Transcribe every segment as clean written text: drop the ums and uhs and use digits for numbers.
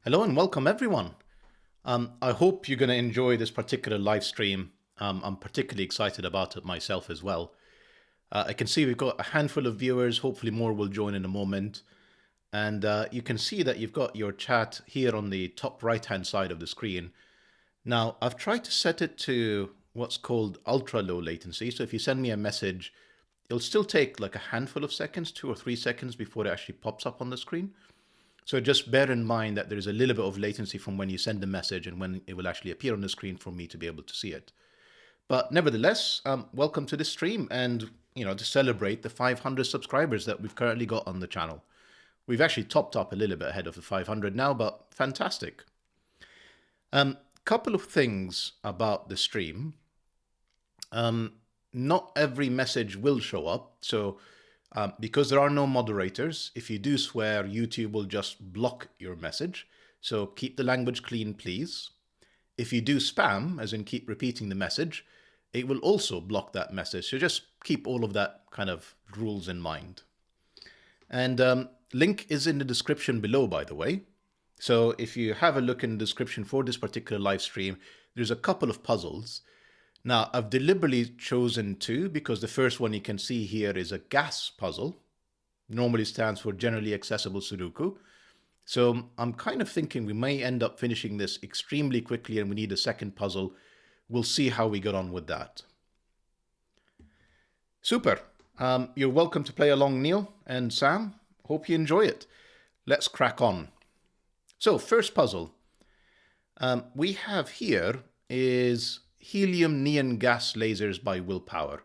Hello and welcome everyone. I hope you're going to enjoy this particular live stream. I'm particularly excited about it myself as well. I can see we've got a handful of viewers, hopefully more will join in a moment. And you can see that you've got your chat here on the top right hand side of the screen. Now, I've tried to set it to what's called ultra low latency. So if you send me a message, it'll still take like a handful of seconds, 2 or 3 seconds before it actually pops up on the screen. So just bear in mind that there's a little bit of latency from when you send the message and when it will actually appear on the screen for me to be able to see it. But nevertheless, welcome to this stream and, to celebrate the 500 subscribers that we've currently got on the channel. We've actually topped up a little bit ahead of the 500 now, but fantastic. Couple of things about the stream. Not every message will show up. So because there are no moderators, if you do swear, YouTube will just block your message. So keep the language clean, please. If you do spam, as in keep repeating the message, it will also block that message. So just keep all of that kind of rules in mind. And link is in the description below, by the way. So if you have a look in the description for this particular live stream, there's a couple of puzzles. Now, I've deliberately chosen two because the first one you can see here is a gas puzzle. Normally stands for Generally Accessible Sudoku. So I'm kind of thinking we may end up finishing this extremely quickly and we need a second puzzle. We'll see how we get on with that. Super. You're welcome to play along, Neil and Sam. Hope you enjoy it. Let's crack on. So first puzzle we have here is Helium Neon gas lasers by Willpower.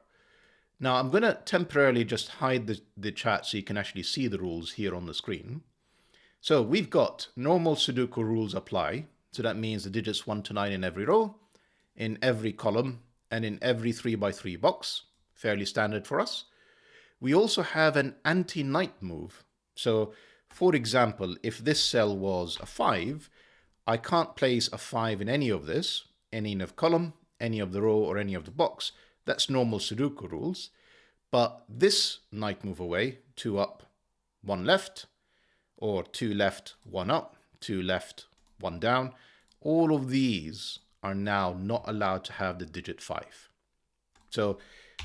Now I'm going to temporarily just hide the chat so you can actually see the rules here on the screen. So we've got normal Sudoku rules apply. So that means the digits 1 to 9 in every row, in every column, and in every 3x3 box. Fairly standard for us. We also have an anti-night move. So for example, if this cell was a 5, I can't place a 5 in any of this, any of column, any of the row, or any of the box. That's normal Sudoku rules. But this night move away, 2 up, 1 left, or 2 left, 1 up, 2 left, 1 down, all of these are now not allowed to have the digit 5. So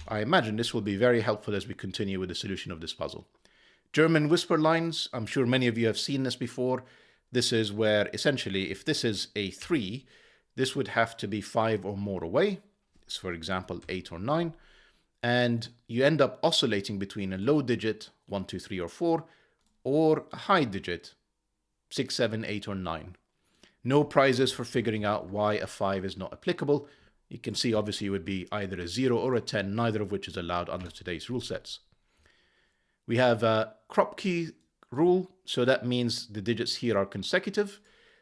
I imagine this will be very helpful as we continue with the solution of this puzzle. German whisper lines, I'm sure many of you have seen this before. This is where essentially if this is a 3, this would have to be 5 or more away. So for example, 8 or 9. And you end up oscillating between a low digit, 1, 2, 3, or 4, or a high digit, 6, 7, 8, or 9. No prizes for figuring out why a 5 is not applicable. You can see obviously it would be either a 0 or a 10, neither of which is allowed under today's rule sets. We have a Kropki rule, so that means the digits here are consecutive.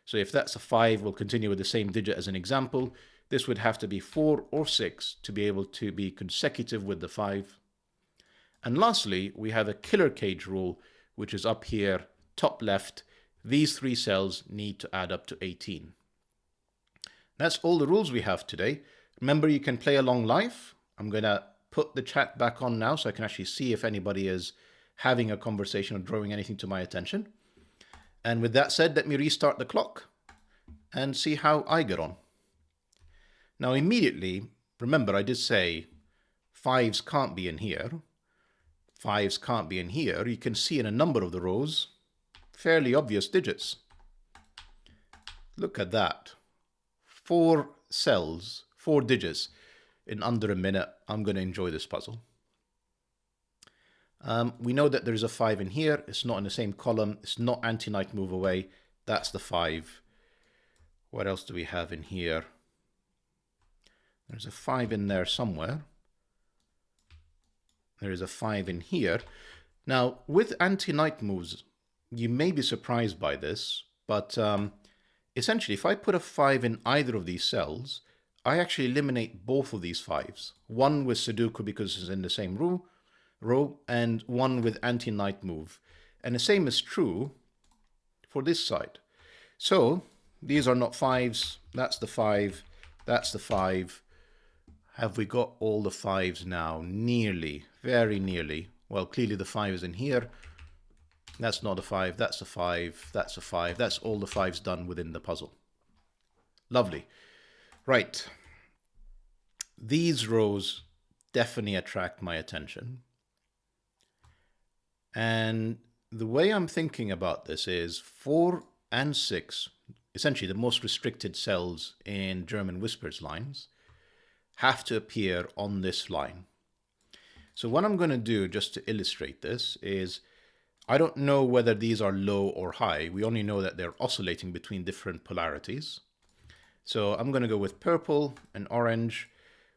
So if that's a 5, we'll continue with the same digit as an example. This would have to be 4 or 6 to be able to be consecutive with the 5. And lastly, we have a killer cage rule, which is up here, top left. These 3 cells need to add up to 18. That's all the rules we have today. Remember, you can play along live. I'm going to put the chat back on now so I can actually see if anybody is having a conversation or drawing anything to my attention. And with that said, let me restart the clock and see how I get on. Now immediately, remember I did say 5s can't be in here. 5s can't be in here. You can see in a number of the rows, fairly obvious digits. Look at that. 4 cells, 4 digits in under a minute. I'm going to enjoy this puzzle. We know that there's a 5 in here. It's not in the same column. It's not anti-night move away. That's the 5. What else do we have in here? There's a 5 in there somewhere. There is a 5 in here. Now, with anti-night moves, you may be surprised by this, but essentially, if I put a 5 in either of these cells, I actually eliminate both of these 5s. One with Sudoku because it's in the same row, and one with anti-night move. And the same is true for this side. So these are not 5s. That's the 5. That's the 5. Have we got all the 5s now? Nearly, very nearly. Well, clearly the 5 is in here. That's not a 5, that's a 5, that's a 5. That's all the 5s done within the puzzle. Lovely. Right. These rows definitely attract my attention. And the way I'm thinking about this is 4 and 6, essentially the most restricted cells in German whispers lines, have to appear on this line. So what I'm going to do just to illustrate this is, I don't know whether these are low or high. We only know that they're oscillating between different polarities. So I'm going to go with purple and orange.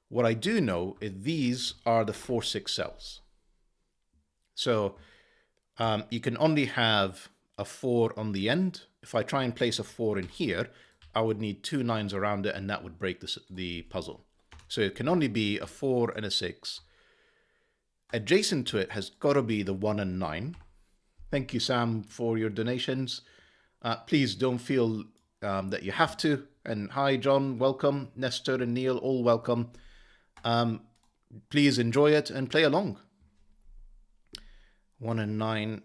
What I do know is these are the 4, 6 cells. So you can only have a 4 on the end. If I try and place a 4 in here, I would need 2 9s around it, and that would break the puzzle. So it can only be a 4 and a 6. Adjacent to it has got to be the 1 and 9. Thank you, Sam, for your donations. Please don't feel that you have to. And hi, John, welcome. Nestor and Neil, all welcome. Please enjoy it and play along. 1 and 9.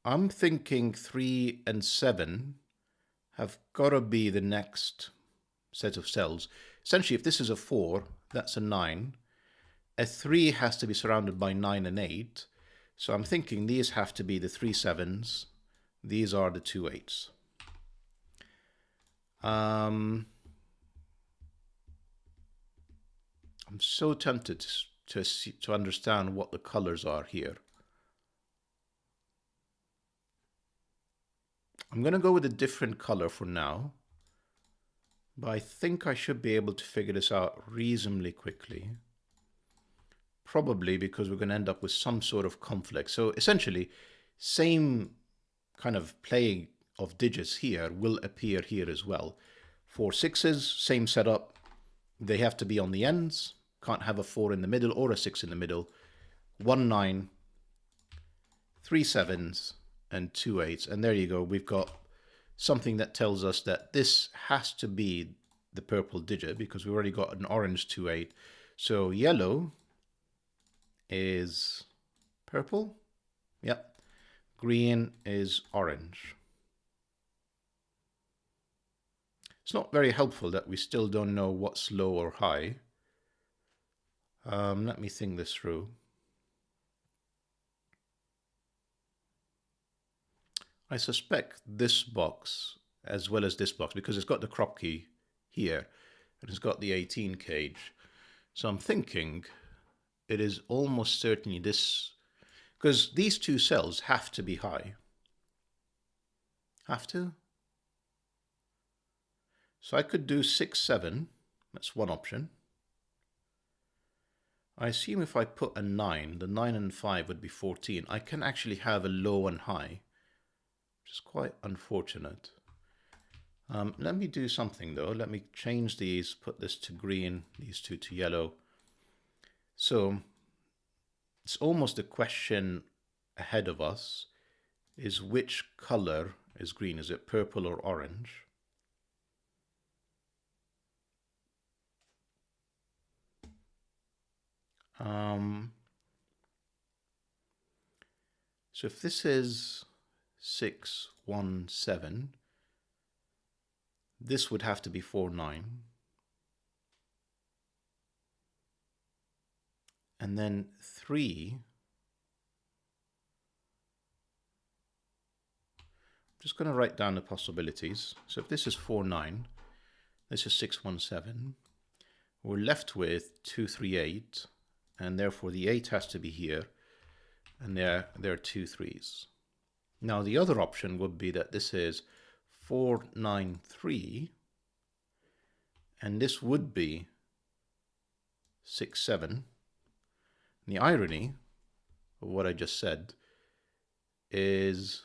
I'm thinking 3 and 7 have got to be the next set of cells. Essentially, if this is a 4, that's a 9. A 3 has to be surrounded by 9 and 8. So I'm thinking these have to be the 3 7s. These are the 2 8s. I'm so tempted to understand what the colors are here. I'm going to go with a different color for now, but I think I should be able to figure this out reasonably quickly. Probably because we're going to end up with some sort of conflict. So essentially, same kind of play of digits here will appear here as well. 4 6s, same setup. They have to be on the ends. Can't have a 4 in the middle or a 6 in the middle. 1 9, 3 7s, and 2 8s. And there you go. We've got something that tells us that this has to be the purple digit because we've already got an orange 2 8. So yellow is purple. Yep. Green is orange. It's not very helpful that we still don't know what's low or high. Let me think this through. I suspect this box as well as this box, because it's got the Kropki here and it's got the 18 cage. So I'm thinking it is almost certainly this, because these 2 cells have to be high. Have to? So I could do 6 7. That's one option. I assume if I put a 9, the 9 and 5 would be 14. I can actually have a low and high, which is quite unfortunate. Let me do something though. Let me change these, put this to green, these 2 to yellow. So it's almost a question ahead of us is which color is green? Is it purple or orange? So if this is 6 1 7, this would have to be 4 9. And then 3. I'm just going to write down the possibilities. So if this is 4 9, this is 6 1 7. We're left with 2 3 8, and therefore the 8 has to be here, and there are 2 3s. Now the other option would be that this is 4 9 3, and this would be 6 7. And the irony of what I just said is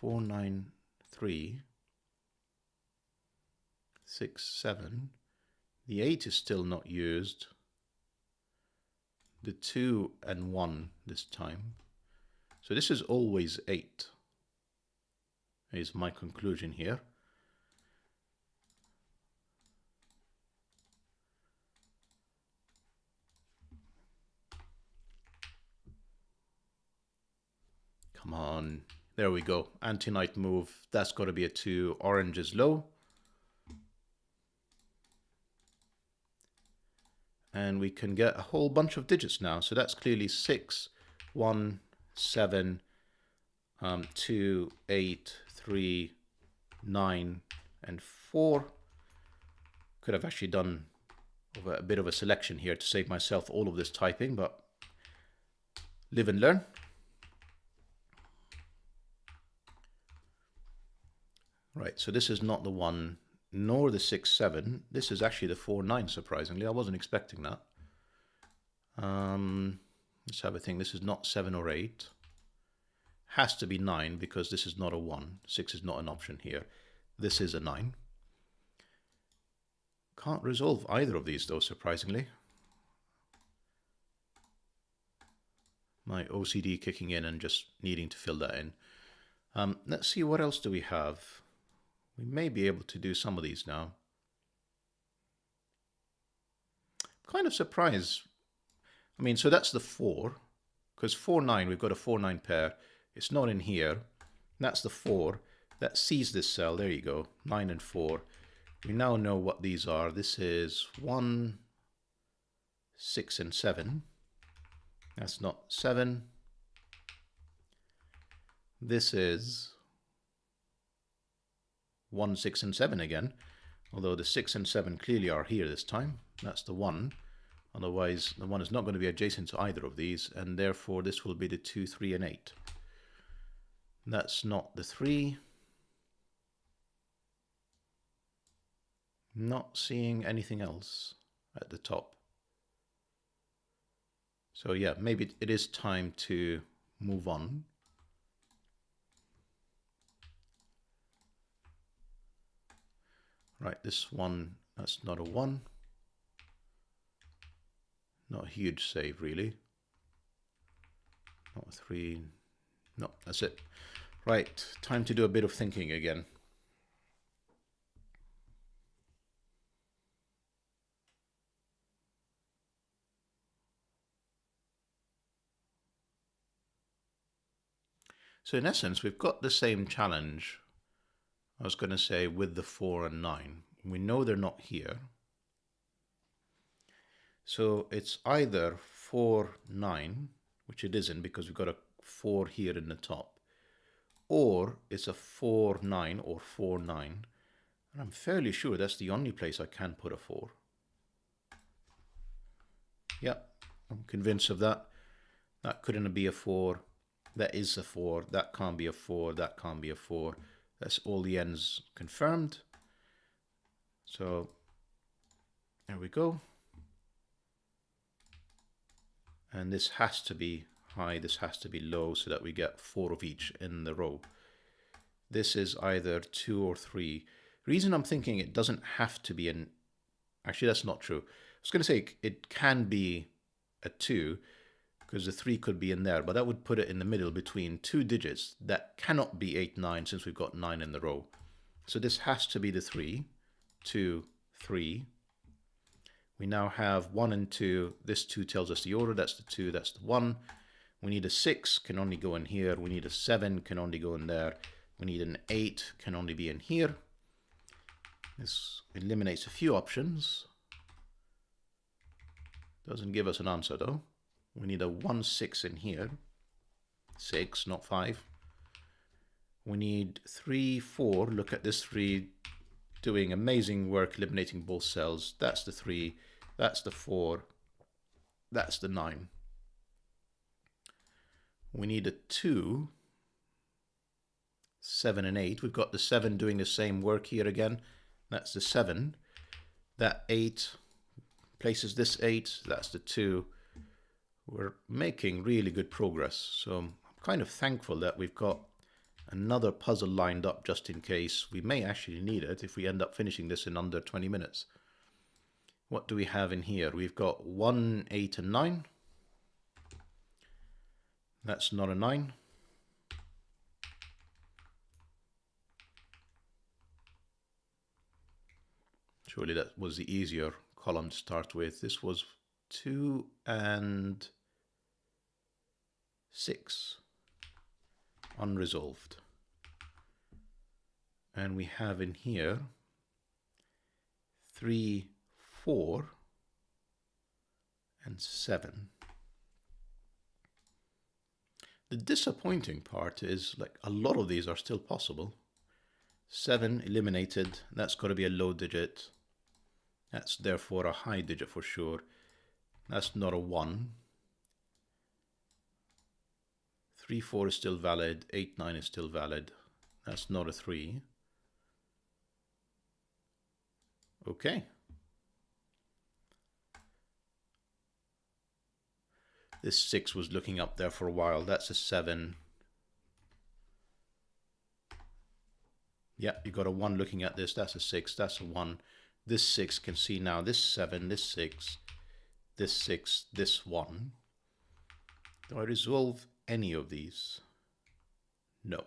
4 9 3, 6 7. The 8 is still not used. The 2 and 1 this time. So this is always 8, is my conclusion here. Come on. There we go. Anti-knight move. That's got to be a 2. Orange is low. And we can get a whole bunch of digits now. So that's clearly 6, 1, 7, 2, 8, 3, 9, and 4. Could have actually done a bit of a selection here to save myself all of this typing, but live and learn. Right, so this is not the 1 nor the 6, 7. This is actually the 4, 9, surprisingly. I wasn't expecting that. Let's have a think. This is not 7 or 8. Has to be 9 because this is not a 1. 6 is not an option here. This is a 9. Can't resolve either of these though, surprisingly. My OCD kicking in and just needing to fill that in. Let's see, what else do we have? We may be able to do some of these now. Kind of surprised. I mean, so that's the 4, because 4, 9, we've got a 4, 9 pair. It's not in here. That's the 4. That sees this cell. There you go. 9 and 4. We now know what these are. This is 1, 6, and 7. That's not 7. This is 1, 6, and 7 again, although the 6 and 7 clearly are here this time. That's the 1. Otherwise, the 1 is not going to be adjacent to either of these, and therefore this will be the 2, 3, and 8. That's not the 3. Not seeing anything else at the top. So yeah, maybe it is time to move on. Right, this one, that's not a 1. Not a huge save, really. Not a 3. No, that's it. Right, time to do a bit of thinking again. So in essence, we've got the same challenge, I was going to say, with the 4 and 9. We know they're not here. So it's either 4, 9, which it isn't because we've got a 4 here in the top, or it's a 4, 9 or 4, 9. And I'm fairly sure that's the only place I can put a 4. Yep, I'm convinced of that. That couldn't be a 4. That is a 4. That can't be a 4. That can't be a 4. That's all the ends confirmed. So there we go. And this has to be high, this has to be low, so that we get 4 of each in the row. This is either 2 or 3. Reason I'm thinking it doesn't have to be an... Actually, that's not true. I was going to say it can be a 2, because the 3 could be in there, but that would put it in the middle between 2 digits that cannot be 8, 9, since we've got 9 in the row. So this has to be the 3, 2, 3. We now have 1 and 2. This 2 tells us the order. That's the 2. That's the 1. We need a 6, can only go in here. We need a 7, can only go in there. We need an 8, can only be in here. This eliminates a few options. Doesn't give us an answer though. We need a 1, 6 in here. 6, not 5. We need 3, 4. Look at this 3 doing amazing work eliminating both cells. That's the 3. That's the 4. That's the 9. We need a 2. 7 and 8. We've got the 7 doing the same work here again. That's the 7. That 8 places this 8. That's the 2. We're making really good progress. So I'm kind of thankful that we've got another puzzle lined up just in case. We may actually need it if we end up finishing this in under 20 minutes. What do we have in here? We've got 1, 8, and 9. That's not a 9. Surely that was the easier column to start with. This was 2 and 6. unresolved. And we have in here 3, 4, and 7. The disappointing part is like a lot of these are still possible. 7 eliminated, that's got to be a low digit. That's therefore a high digit for sure. That's not a 1. 3, 4 is still valid. 8, 9 is still valid. That's not a 3. Okay. This 6 was looking up there for a while. That's a 7. Yeah, you got a 1 looking at this. That's a 6. That's a 1. This 6 can see now. This 7, this 6, this 6, this 1. Do I resolve any of these? No.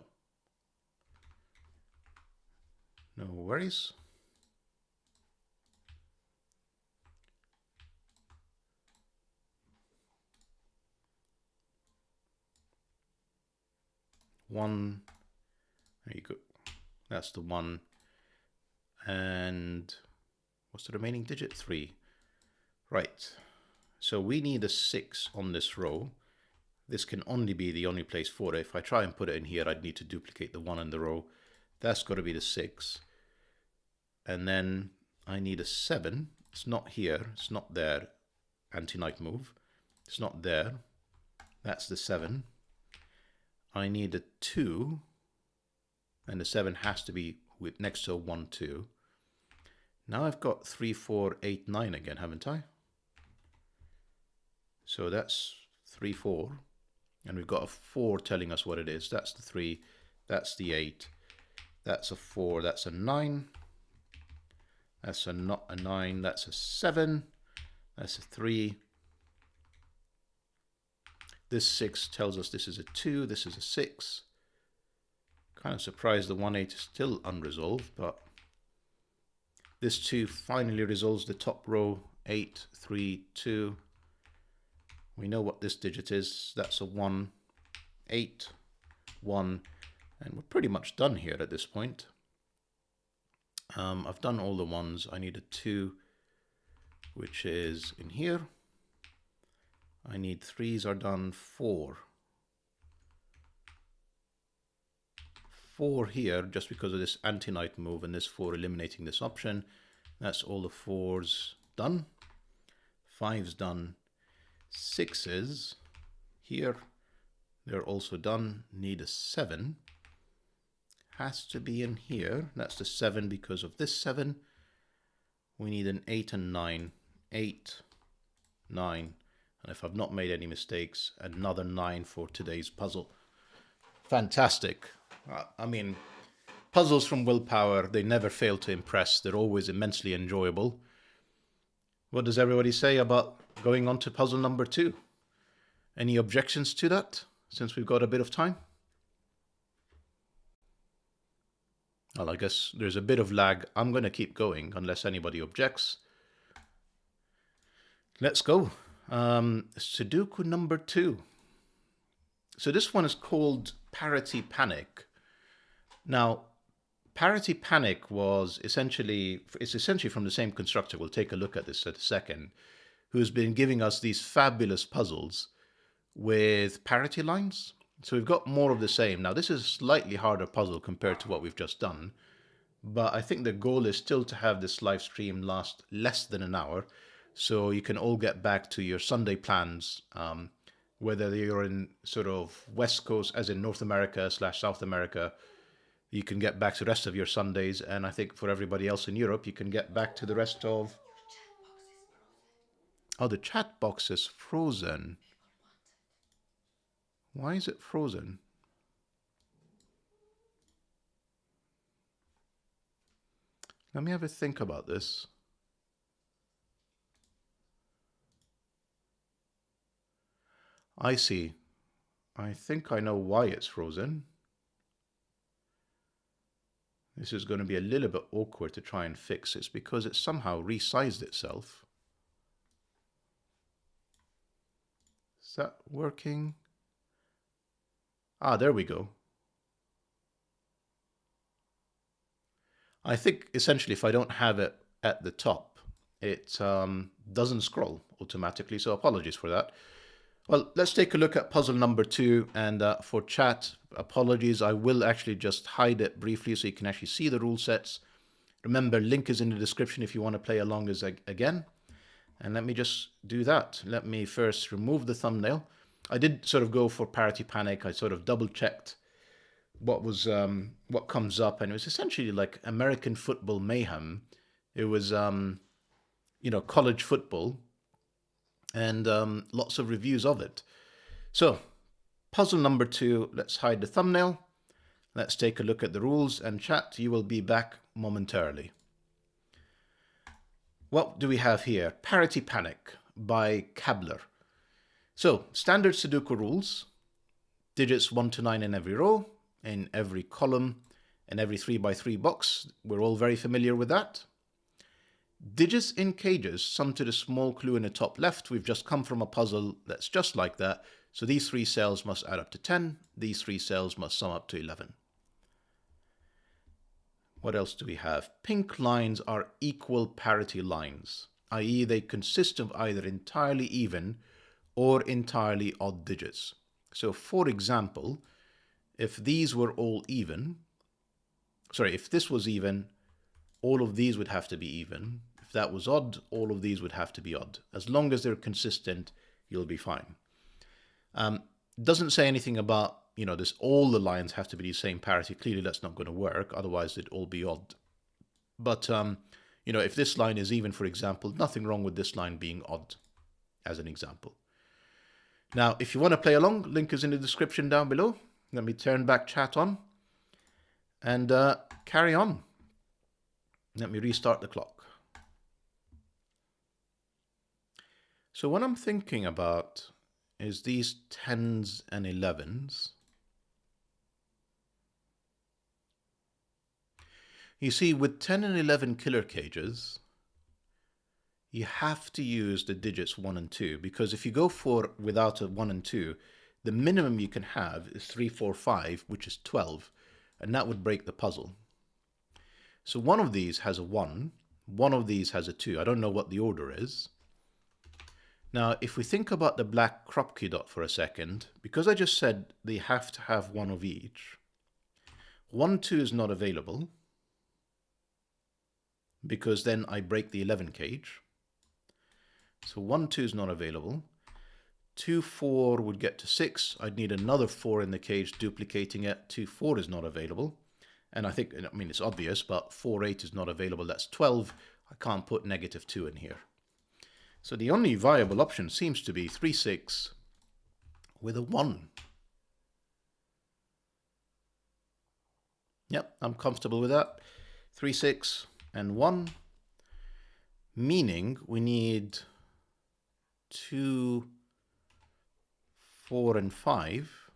No worries. One. There you go. That's the 1. And what's the remaining digit? 3. Right. So we need a 6 on this row. This can only be the only place for it. If I try and put it in here, I'd need to duplicate the 1 in the row. That's got to be the 6. And then I need a 7. It's not here. It's not there. Anti-night move. It's not there. That's the 7. I need a 2. And the 7 has to be with next to a 1, 2. Now I've got 3, 4, 8, 9 again, haven't I? So that's 3, 4. And we've got a 4 telling us what it is. That's the 3. That's the 8. That's a 4. That's a 9. That's not a 9. That's a 7. That's a 3. This 6 tells us this is a 2. This is a 6. Kind of surprised the 1, 8 is still unresolved, but this 2 finally resolves the top row. 8, 3, 2. We know what this digit is. That's a 1, 8, 1, and we're pretty much done here at this point. I've done all the ones. I need a 2, which is in here. I need 3s are done. 4. 4 here, just because of this anti-night move and this 4 eliminating this option. That's all the 4s done. 5's done. 6's here. They're also done. Need a 7. Has to be in here. That's the 7 because of this 7. We need an 8 and 9. 8, 9. And if I've not made any mistakes, another 9 for today's puzzle. Fantastic. I mean, puzzles from Willpower, they never fail to impress. They're always immensely enjoyable. What does everybody say about going on to puzzle number 2? Any objections to that, since we've got a bit of time? Well, I guess there's a bit of lag. I'm going to keep going unless anybody objects. Let's go. Sudoku number 2. So this one is called Parity Panic. Now, Parity Panic was essentially from the same constructor. We'll take a look at this in a second, who's been giving us these fabulous puzzles with parity lines. So we've got more of the same. Now, this is a slightly harder puzzle compared to what we've just done, but I think the goal is still to have this live stream last less than an hour, so you can all get back to your Sunday plans, whether you're in sort of West Coast, as in North America / South America. You can get back to the rest of your Sundays, and I think for everybody else in Europe, you can get back to the rest of... Oh, the chat box is frozen. Why is it frozen? Let me have a think about this. I see. I think I know why it's frozen. This is going to be a little bit awkward to try and fix. It's because it somehow resized itself. Is that working? Ah, there we go. I think essentially if I don't have it at the top, it doesn't scroll automatically, so apologies for that. Well, let's take a look at puzzle number 2, and for chat, apologies, I will actually just hide it briefly so you can actually see the rule sets. Remember, link is in the description if you want to play along again. And let me just do that. Let me first remove the thumbnail. I did sort of go for Parity Panic. I sort of double checked what comes up, and it was essentially like American football mayhem. It was college football, and lots of reviews of it. So puzzle number 2, let's hide the thumbnail. Let's take a look at the rules, and chat, you will be back momentarily. What do we have here? Parity Panic by Cablr. So standard Sudoku rules, digits 1 to 9 in every row, in every column, and every 3x3 box. We're all very familiar with that. Digits in cages sum to the small clue in the top left. We've just come from a puzzle that's just like that. So these 3 cells must add up to 10. These 3 cells must sum up to 11. What else do we have? Pink lines are equal parity lines, i.e. they consist of either entirely even or entirely odd digits. So for example, if these were all even, if this was even, all of these would have to be even. If that was odd, all of these would have to be odd. As long as they're consistent, you'll be fine. Doesn't say anything about, this all the lines have to be the same parity. Clearly that's not going to work, otherwise it'd all be odd. But, if this line is even, for example, nothing wrong with this line being odd, as an example. Now, if you want to play along, link is in the description down below. Let me turn back chat on and carry on. Let me restart the clock. So what I'm thinking about is these 10s and 11s. You see, with 10 and 11 killer cages, you have to use the digits 1 and 2, because if you go for without a 1 and 2, the minimum you can have is 3, 4, 5, which is 12, and that would break the puzzle. So one of these has a 1, one of these has a 2. I don't know what the order is. Now, if we think about the black Kropki dot for a second, because I just said they have to have one of each, 1, 2 is not available, because then I break the 11 cage. So 1, 2 is not available. 2, 4 would get to 6. I'd need another 4 in the cage duplicating it. 2, 4 is not available. And I mean, it's obvious, but 4, 8 is not available. That's 12. I can't put -2 in here. So the only viable option seems to be 3, 6 with a 1. Yep, I'm comfortable with that. 3, 6 and 1, meaning we need 2, 4 and 5.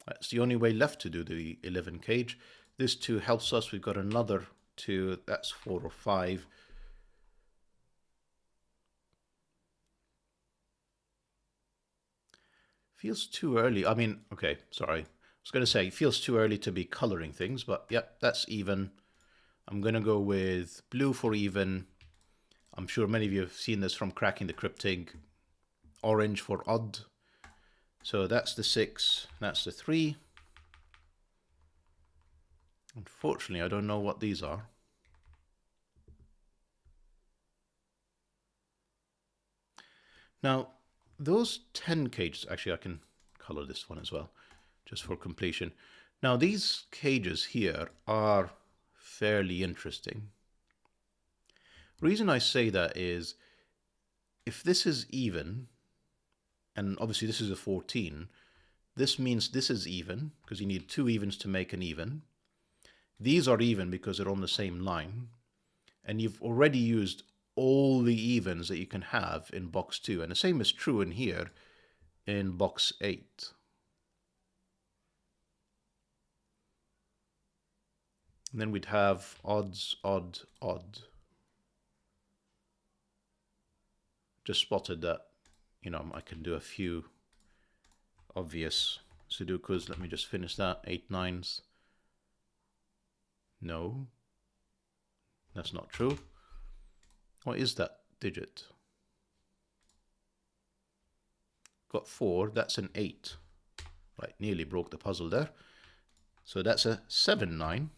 That's the only way left to do the 11 cage. This 2 helps us. We've got another 2. That's 4 or 5. Feels too early. I mean, okay, sorry. I was going to say, it feels too early to be coloring things, but yep, that's even. I'm going to go with blue for even. I'm sure many of you have seen this from Cracking the Cryptic. Orange for odd. So that's the 6, that's the 3. Unfortunately, I don't know what these are. Now, those 10 cages, actually I can color this one as well, just for completion. Now these cages here are fairly interesting. The reason I say that is, if this is even, and obviously this is a 14, this means this is even, because you need 2 evens to make an even. These are even because they're on the same line, and you've already used all the evens that you can have in box 2, and the same is true in here in box 8. And then we'd have odds, odd, odd. Just spotted that, I can do a few obvious Sudokus. Let me just finish that. 8, 9s. No, that's not true. What is that digit? Got 4, that's an 8. Right, nearly broke the puzzle there. So that's a 7, 9.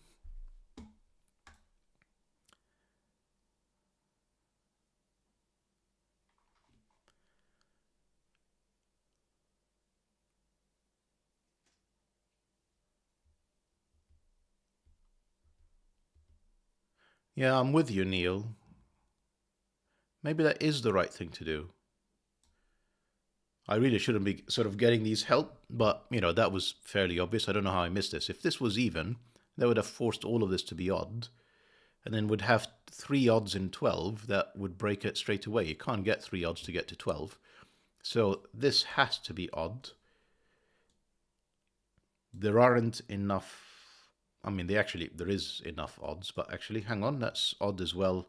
Yeah, I'm with you, Neil. Maybe that is the right thing to do. I really shouldn't be sort of getting these help, but, you know, that was fairly obvious. I don't know how I missed this. If this was even, that would have forced all of this to be odd, and then would have 3 odds in 12. That would break it straight away. You can't get 3 odds to get to 12. So this has to be odd. There aren't enough... I mean, there is enough odds, but actually, hang on, that's odd as well.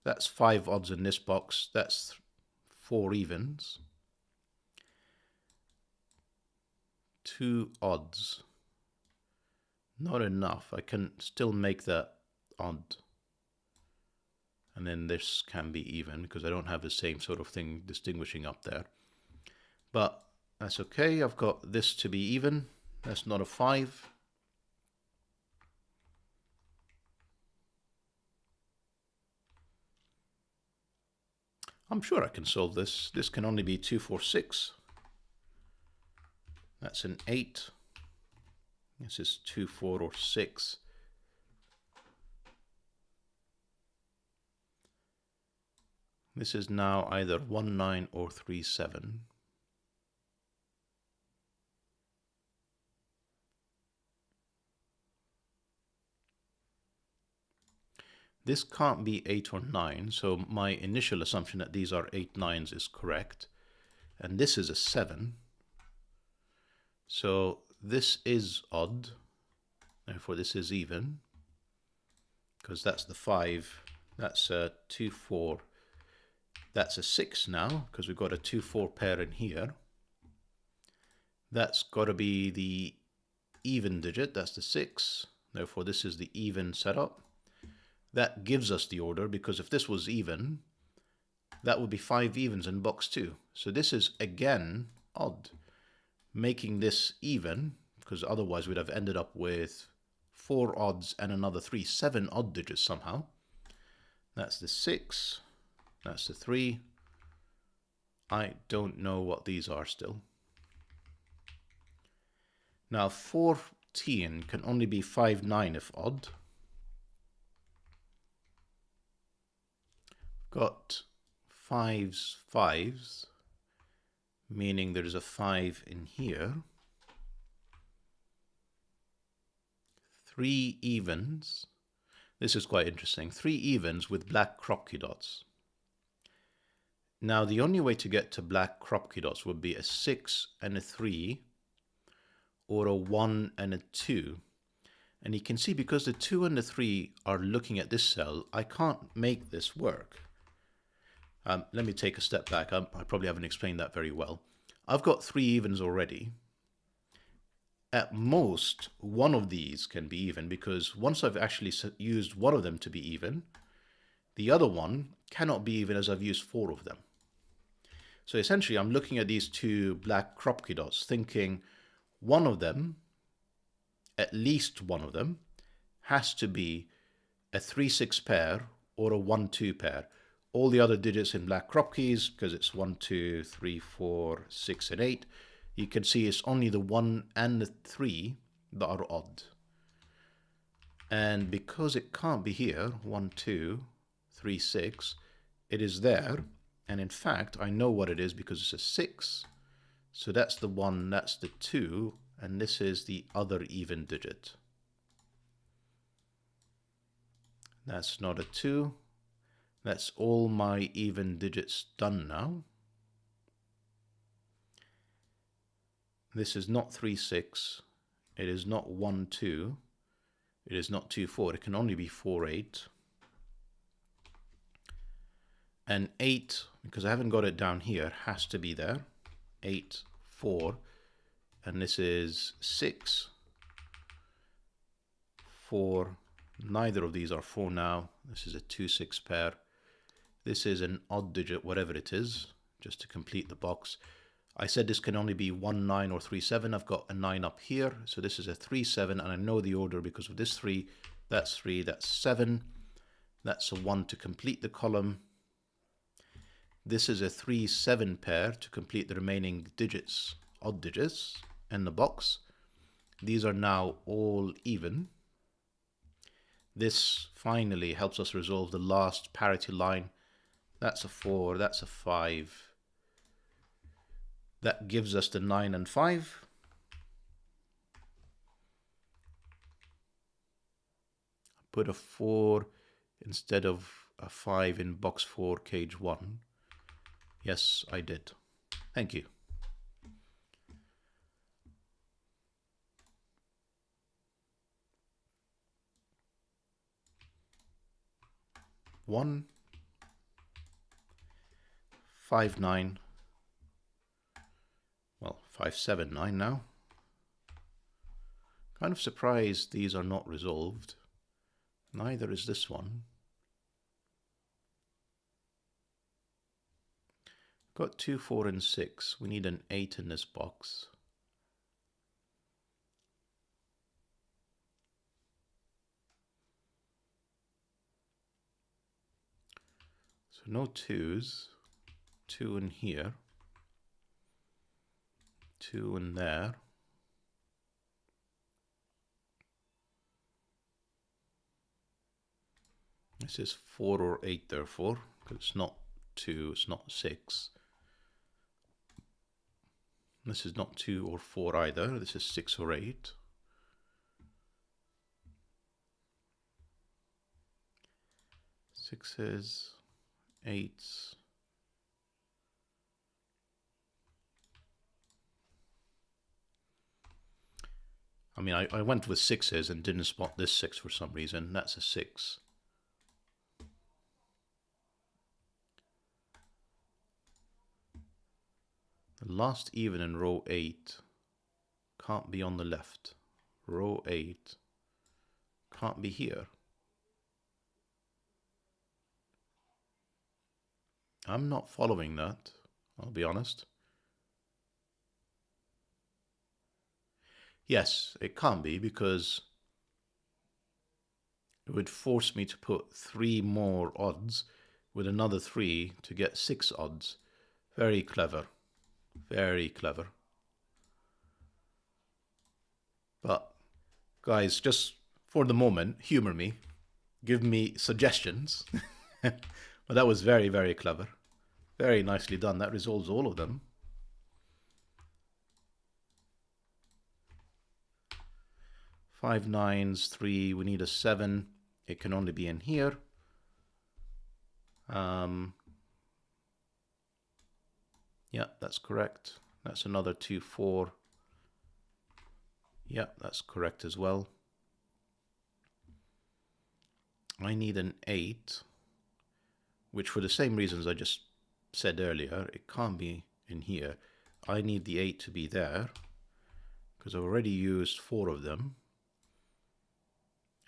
That's 5 odds in this box. That's 4 evens. 2 odds. Not enough. I can still make that odd. And then this can be even because I don't have the same sort of thing distinguishing up there. But that's okay. I've got this to be even. That's not a 5. I'm sure I can solve this. This can only be 2, 4, 6. That's an 8. This is 2, 4, or 6. This is now either 1, 9 or 3, 7. This can't be 8 or 9, so my initial assumption that these are 8 9s is correct. And this is a 7. So this is odd, therefore this is even, because that's the 5, that's a 2, 4, that's a 6 now, because we've got a 2, 4 pair in here. That's got to be the even digit, that's the 6, therefore this is the even setup. That gives us the order, because if this was even, that would be 5 evens in box 2. So this is again odd, making this even, because otherwise we'd have ended up with 4 odds and another 3, 7 odd digits somehow. That's the 6, that's the 3. I don't know what these are still. Now 14 can only be 5, 9 if odd. Got 5s, 5s, meaning there's a 5 in here. 3 evens. This is quite interesting. 3 evens with black Kropki dots. Now the only way to get to black Kropki dots would be a 6 and a 3, or a 1 and a 2. And you can see because the 2 and the 3 are looking at this cell, I can't make this work. Let me take a step back. I probably haven't explained that very well. I've got 3 evens already. At most, one of these can be even, because once I've actually used one of them to be even, the other one cannot be even as I've used 4 of them. So essentially, I'm looking at these 2 black Kropki dots, thinking one of them, at least one of them, has to be a 3, 6 pair or a 1, 2 pair. All the other digits in black Kropkis, because it's 1, 2, 3, 4, 6, and 8, you can see it's only the 1 and the 3 that are odd. And because it can't be here, 1, 2, 3, 6, it is there. And in fact, I know what it is because it's a 6. So that's the 1, that's the 2, and this is the other even digit. That's not a 2. That's all my even digits done now. This is not 3, 6. It is not 1, 2. It is not 2, 4. It can only be 4, 8. And 8, because I haven't got it down here, has to be there. 8, 4. And this is 6, 4, Neither of these are 4 now. This is a 2-6 pair. This is an odd digit, whatever it is, just to complete the box. I said this can only be 1, 9 or 3, 7. I've got a 9 up here. So this is a 3, 7, and I know the order because of this 3. That's 3, that's 7. That's a 1 to complete the column. This is a 3, 7 pair to complete the remaining digits, odd digits, in the box. These are now all even. This finally helps us resolve the last parity line. That's a 4, that's a 5. That gives us the 9 and 5. Put a 4 instead of a 5 in box 4, cage 1. Yes, I did. Thank you. One, 5, 9. Well, 5, 7, 9 now. Kind of surprised these are not resolved. Neither is this one. Got 2, 4, and 6. We need an 8 in this box. So no 2s. 2 in here. 2 in there. This is 4 or 8 therefore, because it's not 2, it's not 6. This is not 2 or 4 either, this is 6 or 8. Sixes, 8s. I mean, I went with 6s and didn't spot this 6 for some reason. That's a 6. The last even in row 8 can't be on the left. Row 8 can't be here. I'm not following that, I'll be honest. Yes, it can't be because it would force me to put 3 more odds with another 3 to get 6 odds. Very clever. Very clever. But guys, just for the moment, humor me. Give me suggestions. But that was very, very clever. Very nicely done. That resolves all of them. Five nines, 3. We need a 7. It can only be in here. Yeah, that's correct. That's another 2, 4. Yeah, that's correct as well. I need an 8, which for the same reasons I just said earlier, it can't be in here. I need the 8 to be there because I've already used 4 of them.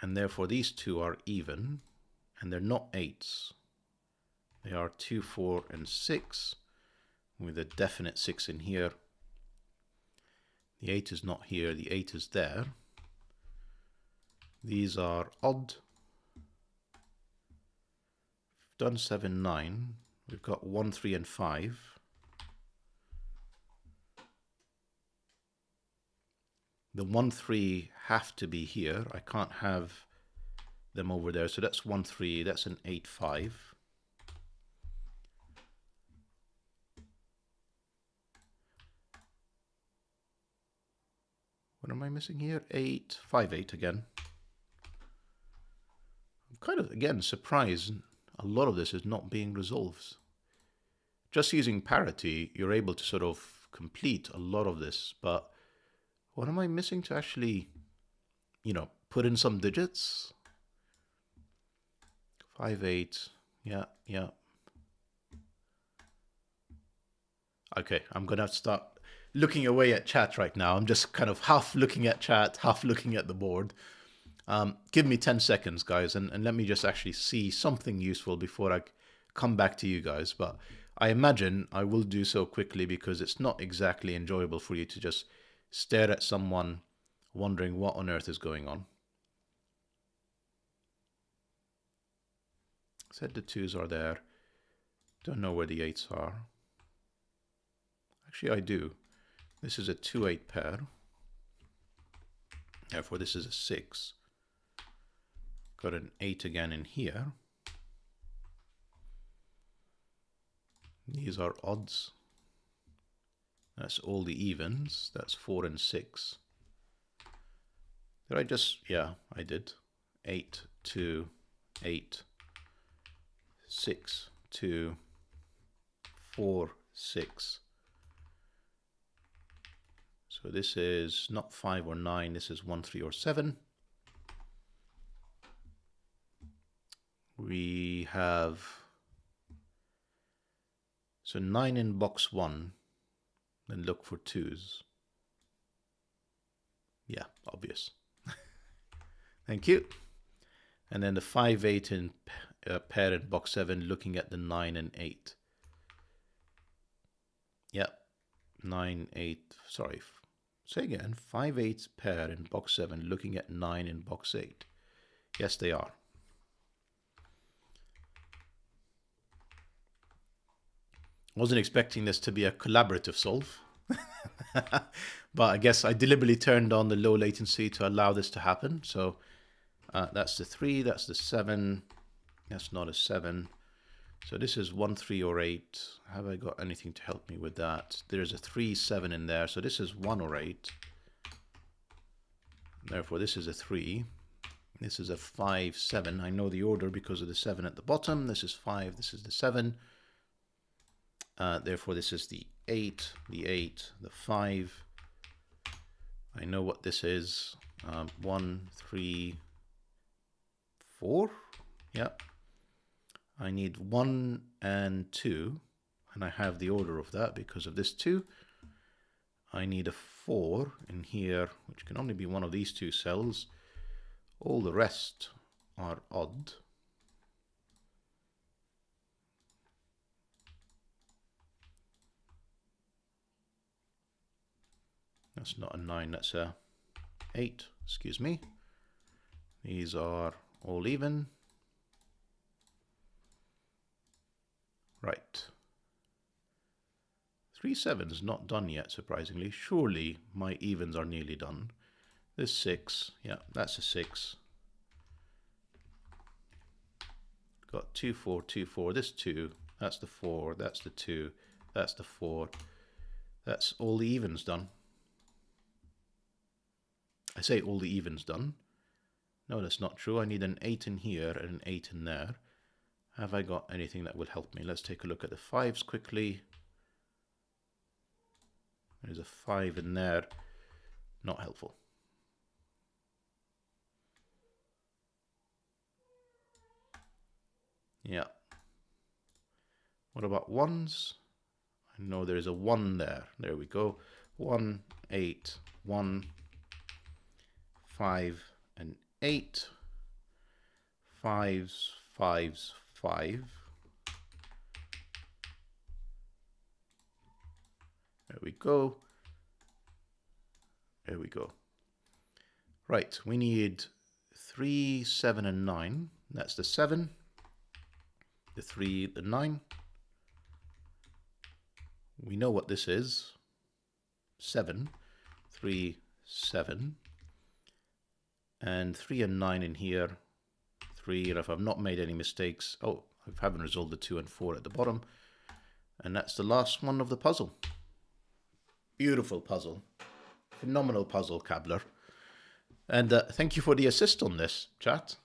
And therefore these two are even, and they're not 8s. They are 2, 4, and 6, with a definite 6 in here. The 8 is not here, the 8 is there. These are odd. We've done 7, 9. We've got 1, 3, and 5. The 1, 3 have to be here. I can't have them over there. So that's 1, 3. That's an 8, 5. What am I missing here? 8, 5, 8 again. I'm kind of, again, surprised a lot of this is not being resolved. Just using parity, you're able to sort of complete a lot of this, but what am I missing to actually, you know, put in some digits? 5, 8, yeah. Okay, I'm gonna have to start looking away at chat right now. I'm just kind of half looking at chat, half looking at the board. Give me 10 seconds, guys, and let me just actually see something useful before I come back to you guys. But I imagine I will do so quickly because it's not exactly enjoyable for you to just stare at someone wondering what on earth is going on. Said the 2s are there. Don't know where the 8s are. Actually, I do. This is a 2-8 pair. Therefore, this is a 6. Got an 8 again in here. These are odds. That's all the evens. That's 4 and 6. Did I just... yeah, I did. 8, 2, 8, 6, 2, 4, 6. So this is not 5 or 9. This is 1, 3, or 7. We have... so 9 in box 1. Then look for 2s. Yeah, obvious. Thank you. And then the 5, 8 in pair in box 7, looking at the 9 and 8. Yeah, 9, 8, sorry. Say again, 5, 8 pair in box 7, looking at 9 in box 8. Yes, they are. Wasn't expecting this to be a collaborative solve. But I guess I deliberately turned on the low latency to allow this to happen. So that's the 3, that's the 7. That's not a 7. So this is 1, 3, or 8. Have I got anything to help me with that? There's a 3, 7 in there. So this is 1 or 8. Therefore, this is a 3. This is a 5, 7. I know the order because of the 7 at the bottom. This is 5. This is the 7. Therefore, this is the 8, the 5. I know what this is. 1, 3, 4. Yeah. I need 1 and 2. And I have the order of that because of this 2. I need a 4 in here, which can only be one of these 2 cells. All the rest are odd. That's not a 9, that's a 8, excuse me. These are all even. Right. 3, 7 is not done yet, surprisingly. Surely my evens are nearly done. This 6, yeah, that's a 6. Got 2, 4, 2, 4. This 2, that's the 4, that's the 2, that's the 4. That's all the evens done. I say all the evens done. No, that's not true. I need an 8 in here and an 8 in there. Have I got anything that will help me? Let's take a look at the 5s quickly. There's a 5 in there. Not helpful. Yeah. What about 1s? I know there's a 1 there. There we go. 1, 8, 1, 5, and 8. 5s, 5s, 5. There we go. There we go. Right, we need 3, 7, and 9. That's the 7, the 3, the 9. We know what this is. 7, 3, 7. And 3 and 9 in here. 3, and if I've not made any mistakes, oh, I haven't resolved the 2 and 4 at the bottom. And that's the last one of the puzzle. Beautiful puzzle. Phenomenal puzzle, Cablr. And thank you for the assist on this, chat.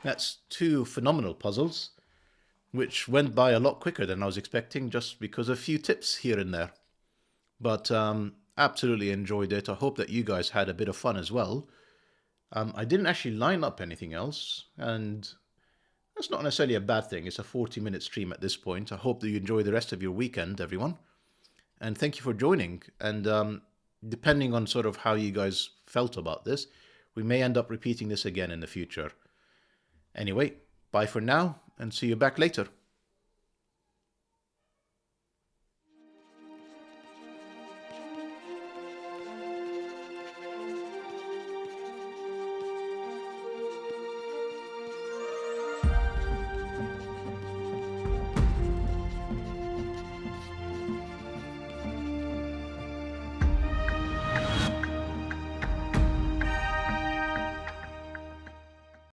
That's 2 phenomenal puzzles, which went by a lot quicker than I was expecting, just because of a few tips here and there. But absolutely enjoyed it. I hope that you guys had a bit of fun as well. I didn't actually line up anything else, and that's not necessarily a bad thing. It's a 40-minute stream at this point. I hope that you enjoy the rest of your weekend, everyone. And thank you for joining. And depending on sort of how you guys felt about this, we may end up repeating this again in the future. Anyway, bye for now, and see you back later.